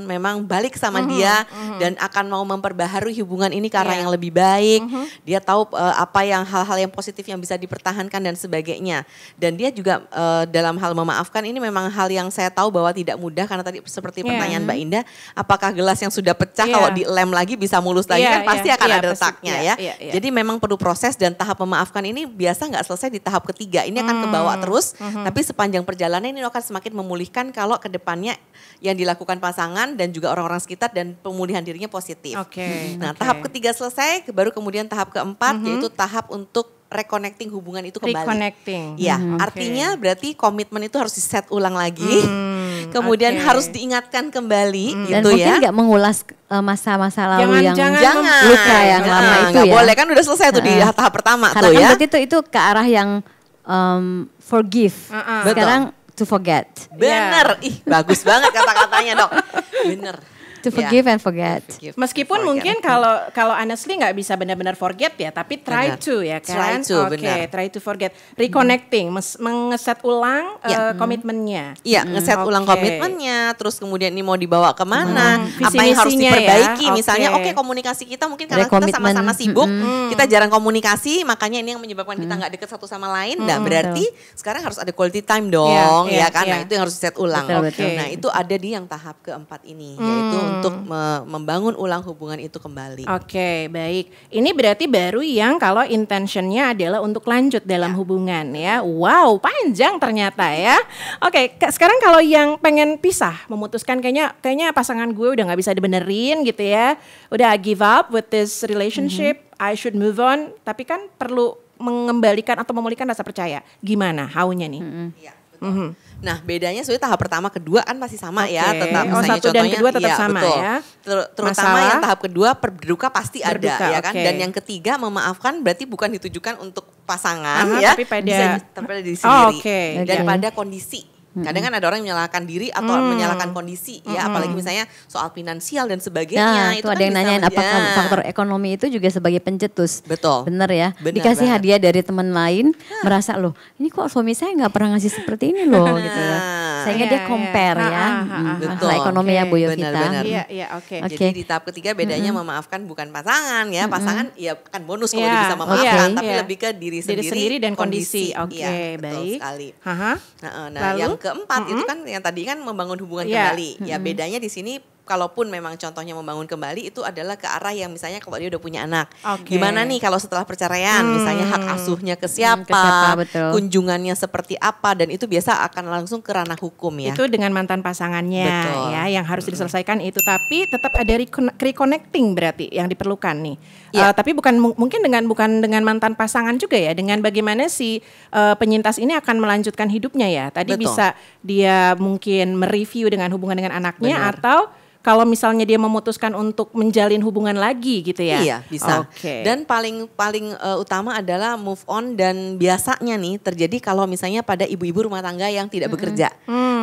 memang balik sama dia dan akan mau memperbaharui hubungan ini ke arah yang lebih baik. Dia tahu apa yang hal-hal yang positif yang bisa dipertahankan dan sebagainya. Dan dia juga dalam hal memaafkan ini memang hal yang saya tahu bahwa tidak mudah karena tadi seperti pertanyaan Mbak Indah, apakah gelas yang sudah pecah kalau dilem lagi bisa mulus lagi kan pasti akan ada retaknya ya. Jadi memang perlu proses dan tahap memaafkan ini biasa nggak selesai di tahap ketiga. Ini akan kebawa terus, tapi sepanjang perjalanan ini akan semakin memulihkan kalau ke depannya yang dilakukan pasangan dan juga orang-orang sekitar dan pemulihan dirinya positif. Nah tahap ketiga selesai, baru kemudian tahap keempat yaitu tahap untuk reconnecting hubungan itu kembali. Ya, artinya berarti komitmen itu harus di-set ulang lagi. Kemudian harus diingatkan kembali dan gitu mungkin ya. gak mengulas masa-masa lalu jangan luka yang lama itu ya. Boleh kan udah selesai tuh di tahap pertama tuh ya. Karena itu ke arah yang forgive. Sekarang to forget. Bener, bagus banget kata-katanya dok. Bener. To forgive and forget. Meskipun mungkin kalau honestly nggak bisa benar-benar forget ya, tapi try to ya kan. Try to forget. Reconnecting, mengeset ulang komitmennya. Iya, ngeset ulang komitmennya. Terus kemudian ini mau dibawa kemana? Apa yang harus diperbaiki? Misalnya, komunikasi kita mungkin karena kita sama-sama sibuk, kita jarang komunikasi, makanya ini yang menyebabkan kita nggak deket satu sama lain. Nah, berarti sekarang harus ada quality time dong, ya kan? Nah, itu yang harus diset ulang. Nah, itu ada di yang tahap keempat ini, yaitu untuk membangun ulang hubungan itu kembali. Oke, baik. Ini berarti baru yang kalau intentionnya adalah untuk lanjut dalam hubungan ya. Wow, panjang ternyata ya. Oke, sekarang kalau yang pengen pisah, memutuskan kayaknya pasangan gue udah nggak bisa dibenerin gitu ya. Udah give up with this relationship, I should move on. Tapi kan perlu mengembalikan atau memulihkan rasa percaya. Gimana how-nya nih? Iya, betul. Nah bedanya sebenarnya tahap pertama kedua kan masih sama ya, tetap misalnya contohnya dan kedua tetap sama betul. Ya. Terutama yang tahap kedua berduka pasti ada ya kan. Dan yang ketiga memaafkan berarti bukan ditujukan untuk pasangan ya, tapi pada diri sendiri dan pada kondisi. Kadang kan ada orang yang menyalahkan diri atau menyalahkan kondisi ya, apalagi misalnya soal finansial dan sebagainya. Nah, itu ada yang nanyain apakah faktor ekonomi itu juga sebagai pencetus. Betul. Bener ya. Dikasih hadiah dari teman lain, merasa loh, ini kok suami saya nggak pernah ngasih seperti ini loh gitu ya. Sehingga dia compare ya. Masalah ekonomi ya Bu Yovita. Iya, oke. Jadi di tahap ketiga bedanya memaafkan bukan pasangan ya. Pasangan ya kan bonus kalau dia bisa memaafkan, tapi lebih ke diri sendiri dan kondisi. Oke, Betul baik. sekali. Nah, yang keempat itu kan yang tadi kan membangun hubungan kembali. Ya bedanya di sini kalaupun memang contohnya membangun kembali itu adalah ke arah yang misalnya kalau dia udah punya anak. Gimana nih kalau setelah perceraian misalnya hak asuhnya ke siapa, kunjungannya seperti apa, dan itu biasa akan langsung ke ranah hukum ya. Itu dengan mantan pasangannya ya yang harus diselesaikan itu, tapi tetap ada reconnecting berarti yang diperlukan nih. Tapi mungkin bukan dengan mantan pasangan juga ya, dengan bagaimana si penyintas ini akan melanjutkan hidupnya ya. Tadi bisa dia mungkin mereview dengan hubungan dengan anaknya atau kalau misalnya dia memutuskan untuk menjalin hubungan lagi gitu ya. Iya, bisa. Dan paling utama adalah move on, dan biasanya nih terjadi kalau misalnya pada ibu-ibu rumah tangga yang tidak bekerja.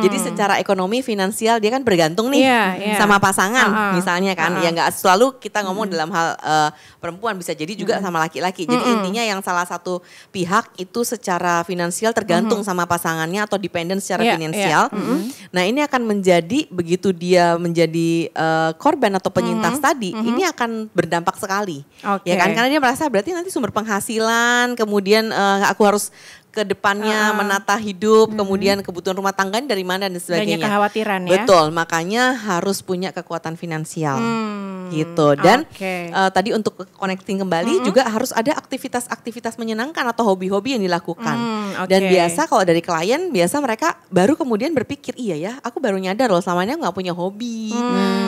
Jadi secara ekonomi finansial dia kan bergantung nih sama pasangan misalnya kan. Ya nggak selalu kita ngomong dalam hal perempuan, bisa jadi juga sama laki-laki. Jadi intinya yang salah satu pihak itu secara finansial tergantung sama pasangannya atau dependen secara finansial. Nah ini akan menjadi, begitu dia menjadi korban atau penyintas tadi, ini akan berdampak sekali. Ya kan, karena dia merasa berarti nanti sumber penghasilan, kemudian aku harus ke depannya menata hidup, kemudian kebutuhan rumah tangga dari mana dan sebagainya. Banyak kekhawatiran ya. Betul, makanya harus punya kekuatan finansial. Gitu. Dan tadi untuk connecting kembali juga harus ada aktivitas-aktivitas menyenangkan atau hobi-hobi yang dilakukan. Dan biasa kalau dari klien, biasa mereka baru kemudian berpikir, iya ya, aku baru nyadar loh selama ini aku gak punya hobi,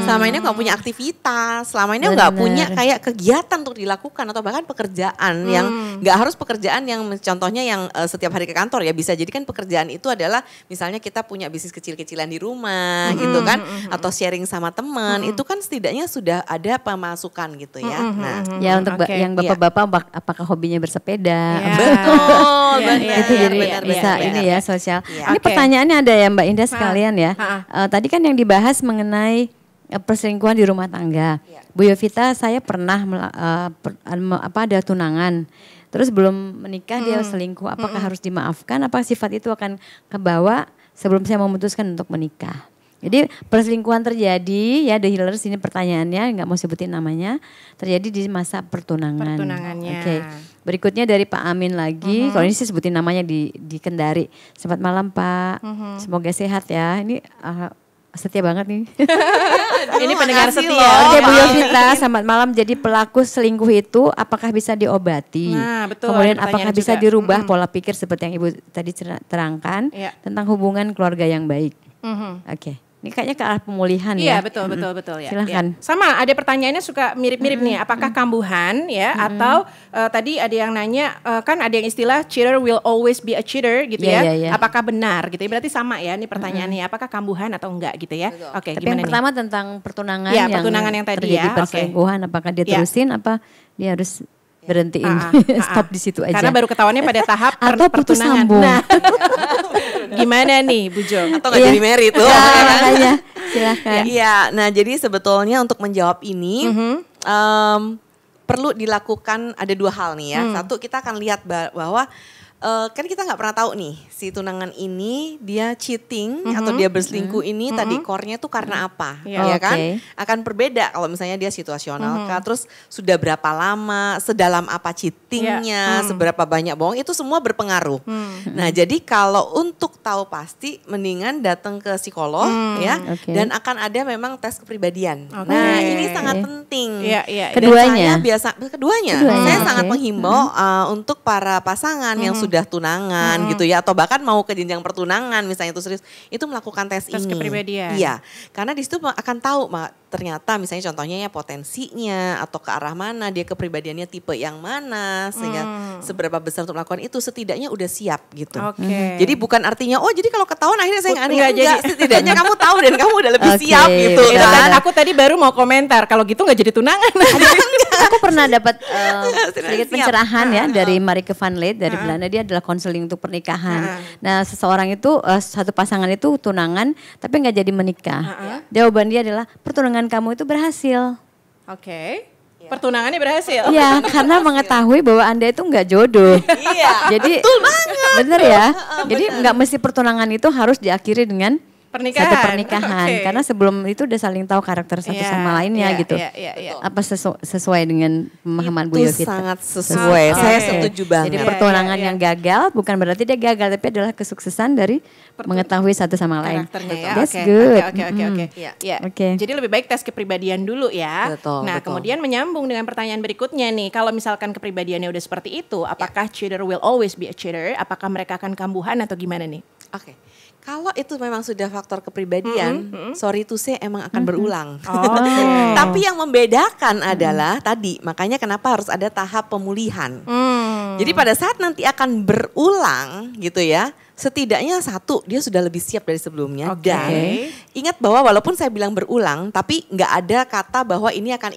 selama ini aku gak punya aktivitas, selama ini aku gak punya kayak kegiatan untuk dilakukan, atau bahkan pekerjaan yang gak harus pekerjaan yang contohnya yang setiap hari ke kantor ya, bisa jadi kan pekerjaan itu adalah misalnya kita punya bisnis kecil-kecilan di rumah gitu kan, atau sharing sama teman, itu kan setidaknya sudah ada pemasukan gitu ya. Nah, ya untuk yang bapak-bapak apakah hobinya bersepeda? Betul, itu jadi bisa ini ya sosial. Ini pertanyaannya ada ya Mbak Indah sekalian ya. Tadi kan yang dibahas mengenai perselingkuhan di rumah tangga. Bu Yovita, saya pernah ada tunangan. Terus belum menikah dia selingkuh, apakah harus dimaafkan? Apa sifat itu akan kebawa sebelum saya memutuskan untuk menikah? Jadi perselingkuhan terjadi ya, The Healers ini pertanyaannya, nggak mau sebutin namanya, terjadi di masa pertunangan. Pertunangannya. Berikutnya dari Pak Amin lagi, kalau ini sih sebutin namanya di Kendari. Selamat malam Pak, semoga sehat ya. Ini setia banget nih. Ini pendengar setia. Oke Bu Yovita, selamat malam. Jadi pelaku selingkuh itu apakah bisa diobati? Nah, betul. Kemudian apakah bisa dirubah pola pikir seperti yang Ibu tadi terangkan tentang hubungan keluarga yang baik? Oke. Ini kayaknya ke arah pemulihan ya. Iya betul ya. Silahkan. Ya. Sama ada pertanyaannya suka mirip-mirip nih. Apakah kambuhan ya atau tadi ada yang nanya kan ada yang istilah cheater will always be a cheater gitu ya. Apakah benar gitu ya? Berarti sama ya ini pertanyaannya. Apakah kambuhan atau enggak gitu ya? Oke. Tapi yang pertama tentang pertunangan yang tadi terjadi perselingkuhan. Apakah dia terusin apa dia harus berhentiin stop di situ aja? Karena baru ketahuannya pada tahap atau putus sambung. Nah. Gimana nih Bu Jo? Atau gak jadi married tuh. Makanya silakan. Iya, nah jadi sebetulnya untuk menjawab ini perlu dilakukan ada dua hal nih ya. Satu, kita akan lihat bahwa kan kita nggak pernah tahu nih si tunangan ini dia cheating atau dia berselingkuh ini tadi core-nya tuh karena apa, ya kan? Akan berbeda kalau misalnya dia situasional kah, terus sudah berapa lama, sedalam apa cheatingnya, seberapa banyak bohong, itu semua berpengaruh. Nah jadi kalau untuk tahu pasti mendingan datang ke psikolog ya, dan akan ada memang tes kepribadian. Nah ini sangat penting. Keduanya? Keduanya. Saya sangat menghimbau untuk para pasangan yang sudah tunangan gitu ya, atau bahkan mau ke jenjang pertunangan misalnya itu serius, itu melakukan tes ini. Kepribadian. Iya, karena di situ akan tahu ternyata misalnya contohnya ya potensinya atau ke arah mana dia, kepribadiannya tipe yang mana, sehingga seberapa besar untuk melakukan itu, setidaknya udah siap gitu. Jadi bukan artinya jadi kalau ketahuan akhirnya saya enggak, setidaknya kamu tahu dan kamu udah lebih siap gitu. Dan aku tadi baru mau komentar kalau gitu nggak jadi tunangan. Aku pernah dapat sedikit pencerahan ya dari Marike van Leet dari Belanda. Dia adalah konseling untuk pernikahan. Nah seseorang itu satu pasangan itu tunangan tapi nggak jadi menikah. Jawaban dia adalah pertunangan kamu itu berhasil. Pertunangannya berhasil. Iya, karena mengetahui bahwa Anda itu nggak jodoh. Iya. Jadi betul banget. Bener ya. Jadi nggak mesti pertunangan itu harus diakhiri dengan satu pernikahan. Karena sebelum itu udah saling tahu karakter satu sama lainnya gitu. Apa sesuai dengan pemahaman Bu Yovita? Itu sangat sesuai, saya setuju banget. Jadi pertunangan yang gagal bukan berarti dia gagal, tapi adalah kesuksesan dari mengetahui satu sama lain. That's good. Oke. Jadi lebih baik tes kepribadian dulu ya. Nah kemudian menyambung dengan pertanyaan berikutnya nih. Kalau misalkan kepribadiannya udah seperti itu, apakah cheater will always be a cheater? Apakah mereka akan kambuhan atau gimana nih? Oke. Kalau itu memang sudah faktor kepribadian, sorry to say emang akan berulang. Tapi yang membedakan adalah tadi, makanya kenapa harus ada tahap pemulihan. Jadi pada saat nanti akan berulang gitu ya, setidaknya satu dia sudah lebih siap dari sebelumnya. Dan ingat bahwa walaupun saya bilang berulang, tapi nggak ada kata bahwa ini akan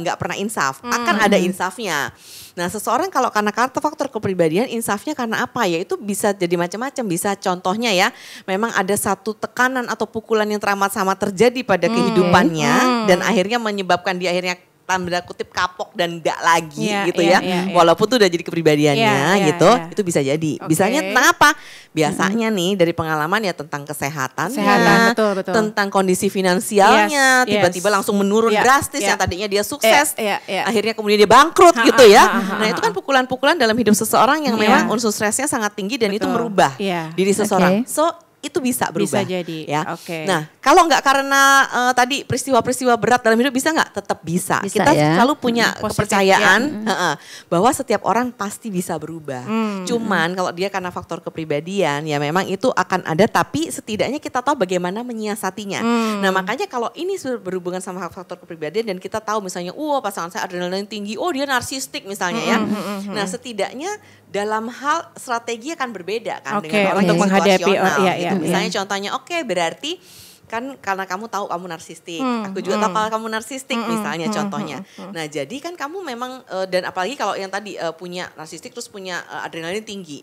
nggak pernah insaf, akan ada insafnya. Nah seseorang kalau karena faktor kepribadian insafnya karena apa ya, itu bisa jadi macam-macam. Bisa contohnya ya, memang ada satu tekanan atau pukulan yang teramat sama terjadi pada kehidupannya dan akhirnya menyebabkan dia akhirnya tanda kutip kapok dan enggak lagi gitu ya. Walaupun itu udah jadi kepribadiannya gitu, itu bisa jadi. Bisanya tentang apa? Biasanya nih dari pengalaman ya tentang kesehatannya, tentang kondisi finansialnya, tiba-tiba langsung menurun drastis yang tadinya dia sukses, akhirnya kemudian dia bangkrut gitu ya. Nah itu kan pukulan-pukulan dalam hidup seseorang yang memang unsur stresnya sangat tinggi dan itu merubah diri seseorang. So itu bisa berubah. Bisa jadi. Ya. Nah, kalau nggak karena tadi peristiwa-peristiwa berat dalam hidup bisa nggak? Tetap bisa. Kita selalu punya kepercayaan bahwa setiap orang pasti bisa berubah. Cuman kalau dia karena faktor kepribadian ya memang itu akan ada, tapi setidaknya kita tahu bagaimana menyiasatinya. Nah, makanya kalau ini sudah berhubungan sama faktor kepribadian dan kita tahu misalnya, pasangan saya adrenalin tinggi, dia narsistik misalnya ya. Nah, setidaknya dalam hal strategi akan berbeda kan dengan orang yang situasional. Misalnya contohnya berarti kan karena kamu tahu kamu narsistik, aku juga tahu kalau kamu narsistik misalnya contohnya. Nah jadi kan kamu memang dan apalagi kalau yang tadi punya narsistik terus punya adrenalin tinggi,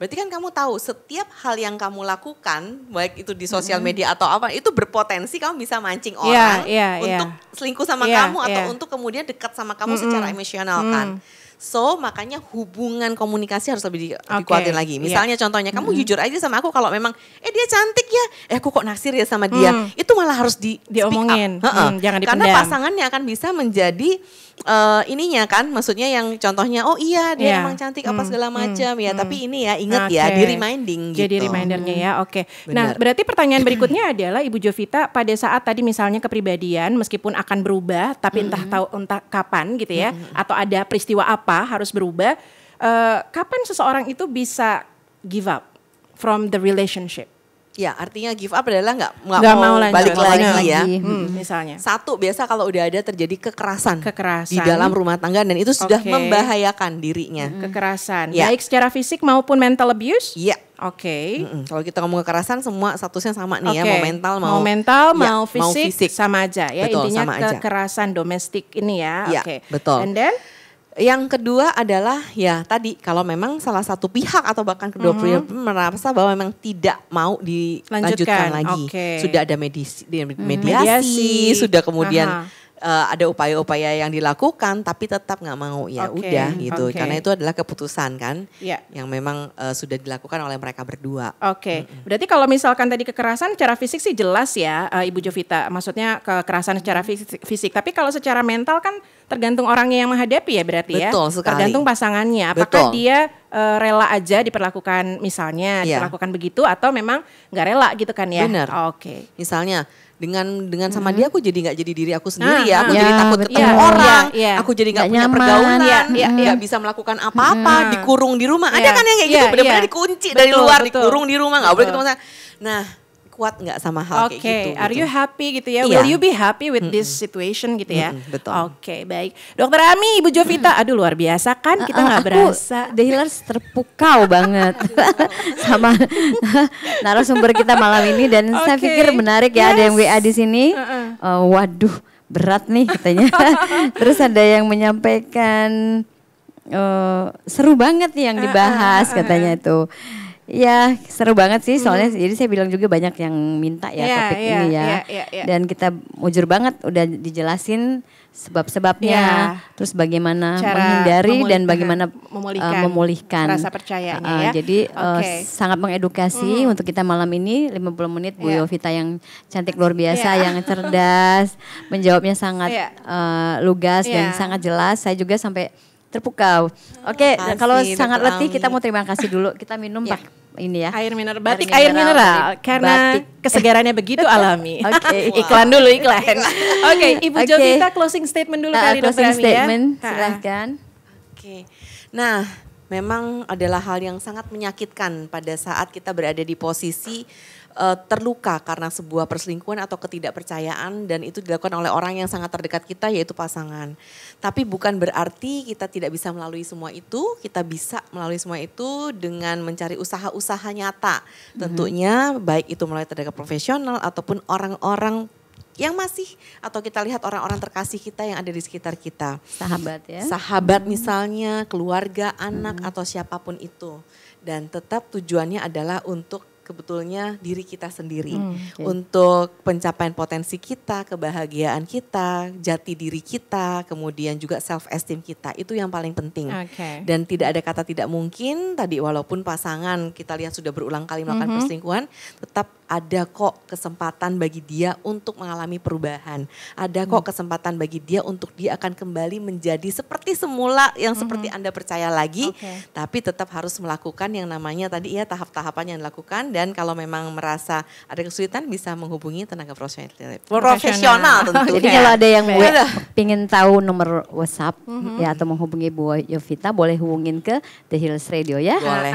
berarti kan kamu tahu setiap hal yang kamu lakukan baik itu di sosial media atau apa itu berpotensi kamu bisa mancing orang untuk selingkuh sama kamu atau untuk kemudian dekat sama kamu secara emosional kan. So makanya hubungan komunikasi harus lebih dikuatin lagi. Misalnya contohnya kamu jujur aja sama aku kalau memang dia cantik ya, aku kok naksir ya sama dia. Itu malah harus diomongin, jangan dipendam. Karena pasangannya akan bisa menjadi ininya kan, maksudnya yang contohnya dia emang cantik apa segala macam ya, tapi ini ya ingat ya di reminding gitu. Jadi remindernya ya, Nah berarti pertanyaan berikutnya adalah Ibu Jovita, pada saat tadi misalnya kepribadian meskipun akan berubah tapi entah kapan gitu ya, atau ada peristiwa apa harus berubah, kapan seseorang itu bisa give up from the relationship? Ya artinya give up adalah nggak mau balik lagi ya. Misalnya. Satu, biasa kalau udah ada terjadi kekerasan di dalam rumah tangga dan itu sudah membahayakan dirinya. Kekerasan, baik secara fisik maupun mental abuse? Iya. Kalau kita ngomong kekerasan semua statusnya sama nih ya, mau mental mau fisik sama aja ya. Betul, intinya kekerasan domestik ini ya. Betul. And then? Yang kedua adalah ya tadi kalau memang salah satu pihak atau bahkan kedua pihak merasa bahwa memang tidak mau dilanjutkan lagi. Sudah ada mediasi, sudah kemudian ada upaya-upaya yang dilakukan tapi tetap nggak mau ya udah gitu. Karena itu adalah keputusan kan yang memang sudah dilakukan oleh mereka berdua. Berarti kalau misalkan tadi kekerasan secara fisik sih jelas ya Ibu Jovita, maksudnya kekerasan secara fisik. Tapi kalau secara mental kan tergantung orangnya yang menghadapi ya berarti ya. Betul sekali. Tergantung pasangannya. Apakah dia rela aja diperlakukan misalnya diperlakukan begitu atau memang nggak rela gitu kan ya? Benar. Misalnya dengan sama dia aku jadi nggak jadi diri aku sendiri aku jadi takut ketemu orang, aku jadi nggak punya pergaulan, nggak bisa melakukan apa-apa, dikurung di rumah. Ada kan yang kayak gitu, benar-benar dikunci dari luar, dikurung di rumah, nggak boleh ketemu saya. Nah kuat nggak sama hal kayak gitu. Are you happy gitu ya? Will you be happy with this situation gitu ya? Betul. Baik. Dokter Ami, Ibu Jovita, aduh luar biasa kan kita nggak berasa. The Healers terpukau banget sama narasumber kita malam ini dan saya pikir menarik ya, ada yang WA di sini. Waduh berat nih katanya. Terus ada yang menyampaikan seru banget nih yang dibahas katanya itu. Ya seru banget sih soalnya jadi saya bilang juga banyak yang minta ya topik ini ya. Dan kita mujur banget udah dijelasin sebab-sebabnya, terus bagaimana cara menghindari dan bagaimana memulihkan rasa percayanya ya. Jadi sangat mengedukasi untuk kita malam ini 50 menit Bu Yovita yang cantik luar biasa, yang cerdas, menjawabnya sangat lugas dan sangat jelas. Saya juga sampai terpukau. Oke, kalau sangat letih kita mau terima kasih dulu. Kita minum ini ya. Air mineral, batik air mineral karena kesegarannya begitu alami. Oke. Iklan dulu iklan. Oke, Ibu Jovita closing statement dulu kali Closing Dr. Ami statement, ya. silahkan. Oke. Nah, memang adalah hal yang sangat menyakitkan pada saat kita berada di posisi terluka karena sebuah perselingkuhan atau ketidakpercayaan dan itu dilakukan oleh orang yang sangat terdekat kita yaitu pasangan. Tapi bukan berarti kita tidak bisa melalui semua itu, kita bisa melalui semua itu dengan mencari usaha-usaha nyata. Tentunya baik itu melalui tenaga profesional ataupun orang-orang yang masih atau kita lihat orang-orang terkasih kita yang ada di sekitar kita. Sahabat ya. Sahabat misalnya, keluarga, anak atau siapapun itu. Dan tetap tujuannya adalah untuk sebetulnya diri kita sendiri. Untuk pencapaian potensi kita, kebahagiaan kita, jati diri kita, kemudian juga self esteem kita. Itu yang paling penting. Dan tidak ada kata tidak mungkin tadi walaupun pasangan kita lihat sudah berulang kali melakukan perselingkuhan, tetap ada kok kesempatan bagi dia untuk mengalami perubahan. Ada kok kesempatan bagi dia untuk dia akan kembali menjadi seperti semula yang seperti Anda percaya lagi. Tapi tetap harus melakukan yang namanya tadi ya tahap-tahapan yang dilakukan. Dan kalau memang merasa ada kesulitan bisa menghubungi tenaga profesional tentunya. Jadi kalau ada yang pengen tahu nomor WhatsApp ya atau menghubungi Bu Yovita boleh hubungin ke The Hills Radio ya. Boleh.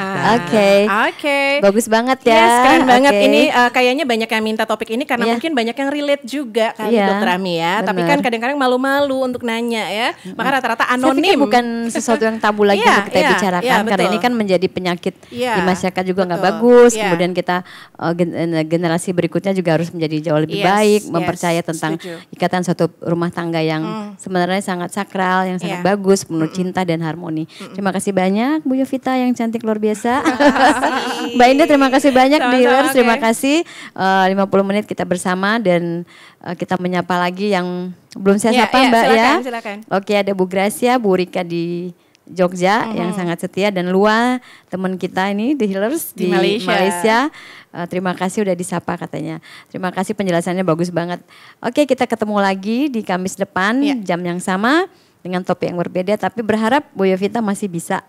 Oke. Bagus banget ya. Yes, keren banget ini. Kayaknya banyak yang minta topik ini karena mungkin banyak yang relate juga kali Dokter Ami ya. Tapi kan kadang-kadang malu-malu untuk nanya ya. Maka rata-rata anonim. Saya pikir bukan sesuatu yang tabu lagi untuk kita bicarakan karena ini kan menjadi penyakit di masyarakat juga nggak bagus. Kemudian kita generasi berikutnya juga harus menjadi jauh lebih baik, mempercaya tentang ikatan suatu rumah tangga yang sebenarnya sangat sakral, yang sangat bagus, penuh cinta dan harmoni. Terima kasih banyak Bu Yovita yang cantik luar biasa. Mbak Indah terima kasih banyak di Healers, terima kasih. 50 menit kita bersama dan kita menyapa lagi yang belum saya sapa Mbak silakan. Oke, ada Bu Gracia, Bu Rika di Jogja yang sangat setia dan Lua teman kita ini The Healers di Malaysia. Terima kasih udah disapa katanya. Terima kasih penjelasannya bagus banget. Oke, kita ketemu lagi di Kamis depan jam yang sama dengan topik yang berbeda tapi berharap Bu Yovita masih bisa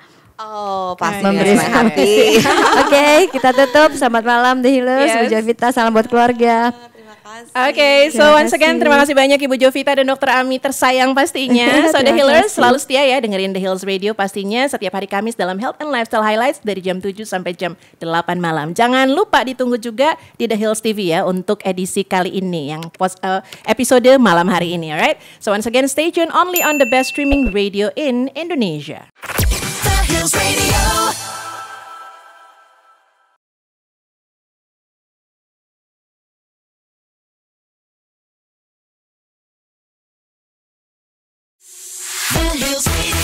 pasti memberi hati. Oke, kita tutup. Selamat malam The Healers, Bu Yovita, salam buat keluarga. Oke, so once again terima kasih banyak Ibu Jovita dan Dr. Ami tersayang pastinya. So The Healers selalu setia ya dengerin The Hills Radio pastinya setiap hari Kamis dalam Health and Lifestyle Highlights dari jam 7 sampai jam 8 malam. Jangan lupa ditunggu juga di The Hills TV ya untuk edisi kali ini yang episode malam hari ini, alright? So once again stay tuned only on the best streaming radio in Indonesia. The Hills Radio. The Hills Radio.